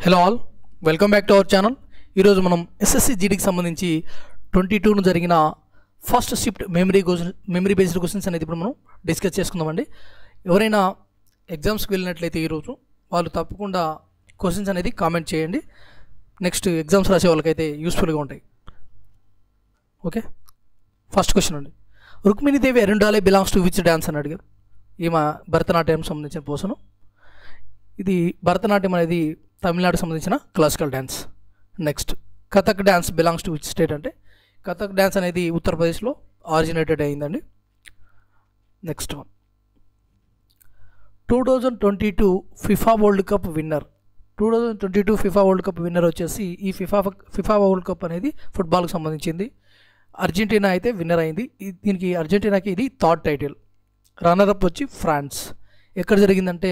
Hello all, welcome back to our channel. ఈరోజు మనం SSC జీడీకి సంబంధించి 22 జరిగిన first shift memory based questions అనేది ఇప్పుడు మనం డిస్కస్ చేసుకుందామండి. ఎవరైనా ఎగ్జామ్స్కి వెళ్ళినట్లయితే ఈరోజు వాళ్ళు తప్పకుండా క్వశ్చన్స్ అనేది కామెంట్ చేయండి. నెక్స్ట్ ఎగ్జామ్స్ రాసే వాళ్ళకైతే యూస్ఫుల్గా ఉంటాయి. ఓకే, ఫస్ట్ క్వశ్చన్ అండి. Rukmini Devi Arundale belongs to which dance అని అడిగారు. ఈమె భరతనాట్యం సంబంధించిన పోసను. ఇది భరతనాట్యం అనేది తమిళనాడుకు సంబంధించిన classical dance. Next Kathak dance belongs to which state అంటే కథక్ డ్యాన్స్ అనేది ఉత్తరప్రదేశ్లో ఆరిజినేటెడ్ అయిందండి. Next one, 2022 FIFA world cup winner. 2022 FIFA world cup winner వచ్చేసి ఈ ఫిఫా వరల్డ్ కప్ అనేది ఫుట్బాల్కి సంబంధించింది. అర్జెంటీనా అయితే విన్నర్ అయింది. దీనికి అర్జెంటీనాకి ఇది థర్డ్ టైటిల్. రన్నరప్ వచ్చి ఫ్రాన్స్. ఎక్కడ జరిగిందంటే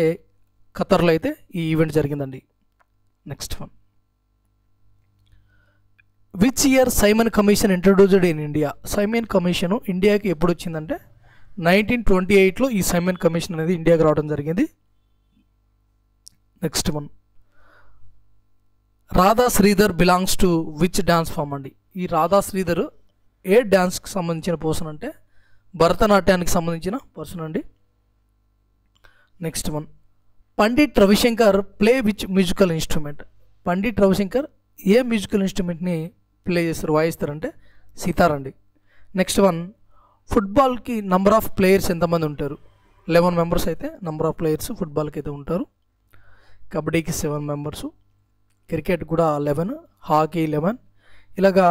ఖతర్లో అయితే ఈ ఈవెంట్ జరిగిందండి. Next one, which year Simon commission introduced in India. Simon commission ఇండియాకి ఎప్పుడు వచ్చిందంటే 1928లో ఈ సైమన్ కమిషన్ అనేది ఇండియాకి రావడం జరిగింది. Next one, Radha Sridhar belongs to which dance form అండి. ఈ రాధా శ్రీధర్ ఏ డ్యాన్స్కి సంబంధించిన పర్సన్ అంటే భరతనాట్యానికి సంబంధించిన పర్సన్ అండి. Next one, Pandit Ravishankar play which musical instrument. Pandit Ravishankar ఏ మ్యూజికల్ ఇన్స్ట్రుమెంట్ని ప్లే చేస్తారు, వాయిస్తారంటే సితార్ అండి. నెక్స్ట్ వన్, ఫుట్బాల్కి నంబర్ ఆఫ్ ప్లేయర్స్ ఎంతమంది ఉంటారు. 11 మెంబర్స్ అయితే నంబర్ ఆఫ్ ప్లేయర్స్ ఫుట్బాల్కి అయితే ఉంటారు. కబడ్డీకి 7 మెంబర్సు, క్రికెట్ కూడా 11, హాకీ 11. ఇలాగా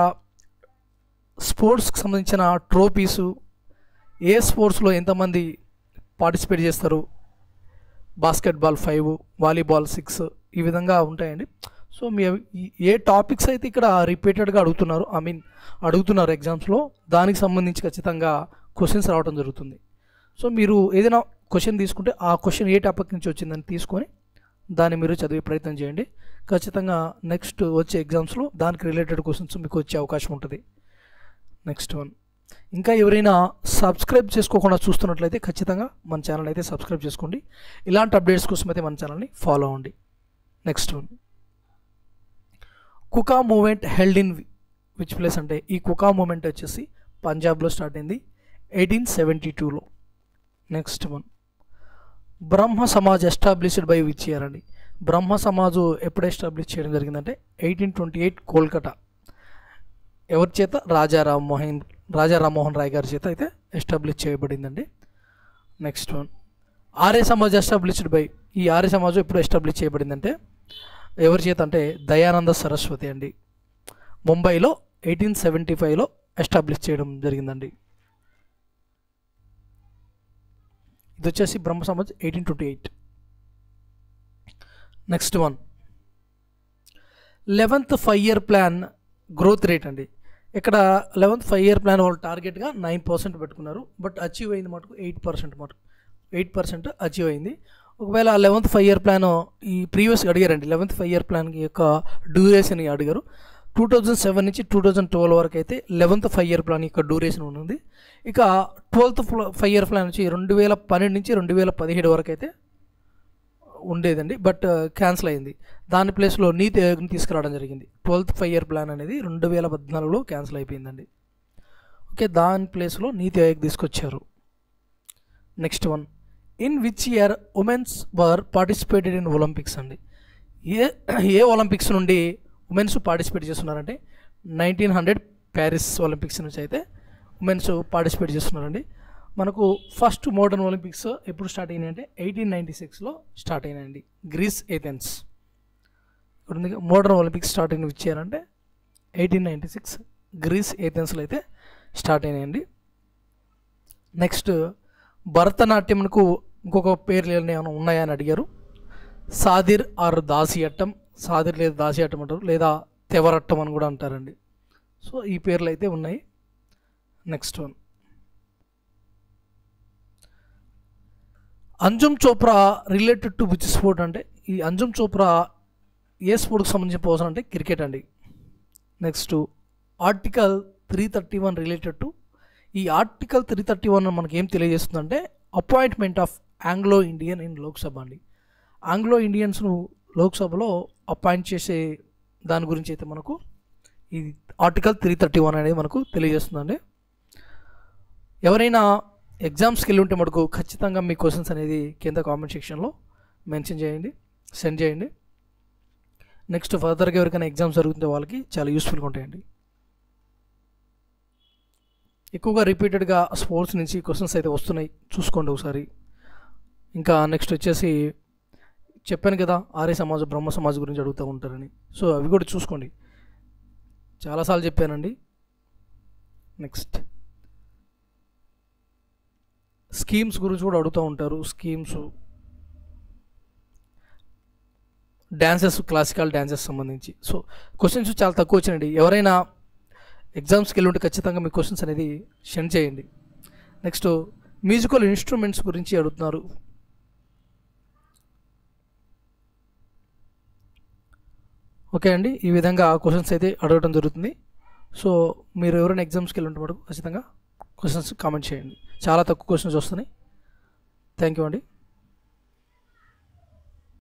స్పోర్ట్స్కి సంబంధించిన ట్రోఫీసు ఏ స్పోర్ట్స్లో ఎంతమంది పార్టిసిపేట్ చేస్తారు. బాస్కెట్బాల్ 5, వాలీబాల్ 6, ఈ విధంగా ఉంటాయండి. సో మీ ఏ టాపిక్స్ అయితే ఇక్కడ రిపీటెడ్గా అడుగుతున్నారు ఎగ్జామ్స్లో, దానికి సంబంధించి ఖచ్చితంగా క్వశ్చన్స్ రావడం జరుగుతుంది. సో మీరు ఏదైనా క్వశ్చన్ తీసుకుంటే ఆ క్వశ్చన్ ఏ టాపిక్ నుంచి వచ్చిందని తీసుకొని దాన్ని మీరు చదివే ప్రయత్నం చేయండి. ఖచ్చితంగా నెక్స్ట్ వచ్చే ఎగ్జామ్స్లో దానికి రిలేటెడ్ క్వశ్చన్స్ మీకు వచ్చే అవకాశం ఉంటుంది. నెక్స్ట్ వన్, ఇంకా ఎవరైనా సబ్స్క్రైబ్ చేసుకోకుండా చూస్తున్నట్లయితే ఖచ్చితంగా మన ఛానల్ అయితే సబ్స్క్రైబ్ చేసుకోండి. ఇలాంటి అప్డేట్స్ కోసం అయితే మన ఛానల్ని ఫాలో అవ్వండి. Next one, Kuka movement held in which place అంటే ఈ కుకా మూమెంట్ వచ్చేసి పంజాబ్లో స్టార్ట్ అయింది 1872లో. Next one, Brahmo Samaj established by which year అండి. బ్రహ్మ సమాజు ఎప్పుడు ఎస్టాబ్లిష్ చేయడం జరిగిందంటే 1828 కోల్కతా. ఎవరి చేత? రాజా రామ్మోహన్ రాయ్ గారి చేత అయితే ఎస్టాబ్లిష్ చేయబడిందండి. Next one, Arya Samaj established by. ఈ ఆర్య సమాజం ఎప్పుడు ఎస్టాబ్లిష్ చేయబడిందంటే ఎవరి చేత అంటే దయానంద సరస్వతి అండి. ముంబైలో 1875లో ఎస్టాబ్లిష్ చేయడం జరిగిందండి. ఇది వచ్చేసి Brahmo Samaj 1828. Next one, 11th 5-year plan growth rate అండి. ఇక్కడ 11th 5-year ప్లాన్ వాళ్ళు టార్గెట్గా 9% పెట్టుకున్నారు. బట్ అచీవ్ అయింది మటుకు 8% అచీవ్ అయింది. ఒకవేళ 11th 5-year ప్లాన్ ఈ ప్రీవియస్ అడిగారండి. 11th 5-year ప్లాన్ యొక్క డ్యూరేషన్ అడిగారు. 2007 నుంచి 2012 వరకు అయితే 11th 5-year ప్లాన్ యొక్క డ్యూరేషన్ ఉంది. ఇక 12th 5-year ప్లాన్ నుంచి 2012 నుంచి 2017 వరకు అయితే ఉండేదండి. బట్ క్యాన్సిల్ అయింది. దాని ప్లేస్లో నీతి ఆయోగ్ని తీసుకురావడం జరిగింది. 12th 5-year ప్లాన్ అనేది 2014లో క్యాన్సిల్ అయిపోయిందండి. ఓకే, దాని ప్లేస్లో నీతి ఆయోగ్ తీసుకొచ్చారు. Next one, in which year women's were participated in Olympics అండి. ఏ ఒలింపిక్స్ నుండి ఉమెన్స్ పార్టిసిపేట్ చేస్తున్నారంటే 1900 ప్యారిస్ ఒలింపిక్స్ నుంచి అయితే ఉమెన్స్ పార్టిసిపేట్ చేస్తున్నారండి. మనకు ఫస్ట్ మోడర్న్ ఒలింపిక్స్ ఎప్పుడు స్టార్ట్ అయినాయి అంటే 1896లో స్టార్ట్ అయినాయండి. Greece Athens. ఇప్పుడు మోడర్న్ ఒలింపిక్స్ స్టార్ట్ అయిన ఇచ్చారంటే 1896 గ్రీస్ ఏథెన్స్లో అయితే స్టార్ట్ అయినాయండి. నెక్స్ట్, భరతనాట్యంకు ఇంకొక పేర్లు ఏమైనా ఉన్నాయా అని అడిగారు. సాదిర్ ఆర్ దాసియట్టం. సాదిర్ లేదా దాసియట్టం అంటారు, లేదా తెవరట్టం అని కూడా అంటారండి. సో ఈ పేర్లు అయితే ఉన్నాయి. Next one, Anjum Chopra related to which sport అంటే ఈ అంజుమ్ చోప్రా ఏ స్పోర్ట్కి సంబంధించిన పర్సన్ అంటే క్రికెట్ అండి. Next, article 331 related to. ఈ ఆర్టికల్ 331 మనకి ఏం తెలియజేస్తుందంటే appointment of Anglo Indian in Loksabha అండి. ఆంగ్లో ఇండియన్స్ను లోక్సభలో అపాయింట్ చేసే దాని గురించి అయితే మనకు ఈ ఆర్టికల్ 331 అనేది మనకు తెలియజేస్తుందండి. ఎవరైనా ఎగ్జామ్స్కి వెళ్ళి ఉంటే మటుకు ఖచ్చితంగా మీ క్వశ్చన్స్ అనేది కింద కామెంట్ సెక్షన్లో మెన్షన్ చేయండి, సెండ్ చేయండి. నెక్స్ట్ ఫర్దర్గా ఎవరికైనా ఎగ్జామ్స్ జరుగుతుంటే వాళ్ళకి చాలా యూస్ఫుల్గా ఉంటాయండి. ఎక్కువగా రిపీటెడ్గా స్పోర్ట్స్ నుంచి క్వశ్చన్స్ అయితే వస్తున్నాయి, చూసుకోండి ఒకసారి. ఇంకా నెక్స్ట్ వచ్చేసి చెప్పాను కదా ఆర్య సమాజ్ బ్రహ్మ సమాజ్ గురించి అడుగుతూ ఉంటారని, సో అవి కూడా చూసుకోండి, చాలాసార్లు చెప్పానండి. నెక్స్ట్ స్కీమ్స్ గురించి కూడా అడుగుతూ ఉంటారు. స్కీమ్స్, డ్యాన్సెస్, క్లాసికల్ డ్యాన్సెస్ సంబంధించి సో క్వశ్చన్స్ చాలా తక్కువ వచ్చినాయండి. ఎవరైనా ఎగ్జామ్స్కి వెళ్ళి ఉంటే ఖచ్చితంగా మీ క్వశ్చన్స్ అనేది సెండ్ చేయండి. నెక్స్ట్ మ్యూజికల్ ఇన్స్ట్రుమెంట్స్ గురించి అడుగుతున్నారు. ఓకే అండి, ఈ విధంగా క్వశ్చన్స్ అయితే అడగడం జరుగుతుంది. సో మీరు ఎవరైనా ఎగ్జామ్స్కి వెళ్ళి ఉంటే మటుకు ఖచ్చితంగా క్వశ్చన్స్ కామెంట్ చేయండి. చాలా తక్కువ క్వశ్చన్స్ వస్తున్నాయి. థ్యాంక్ యూ అండి.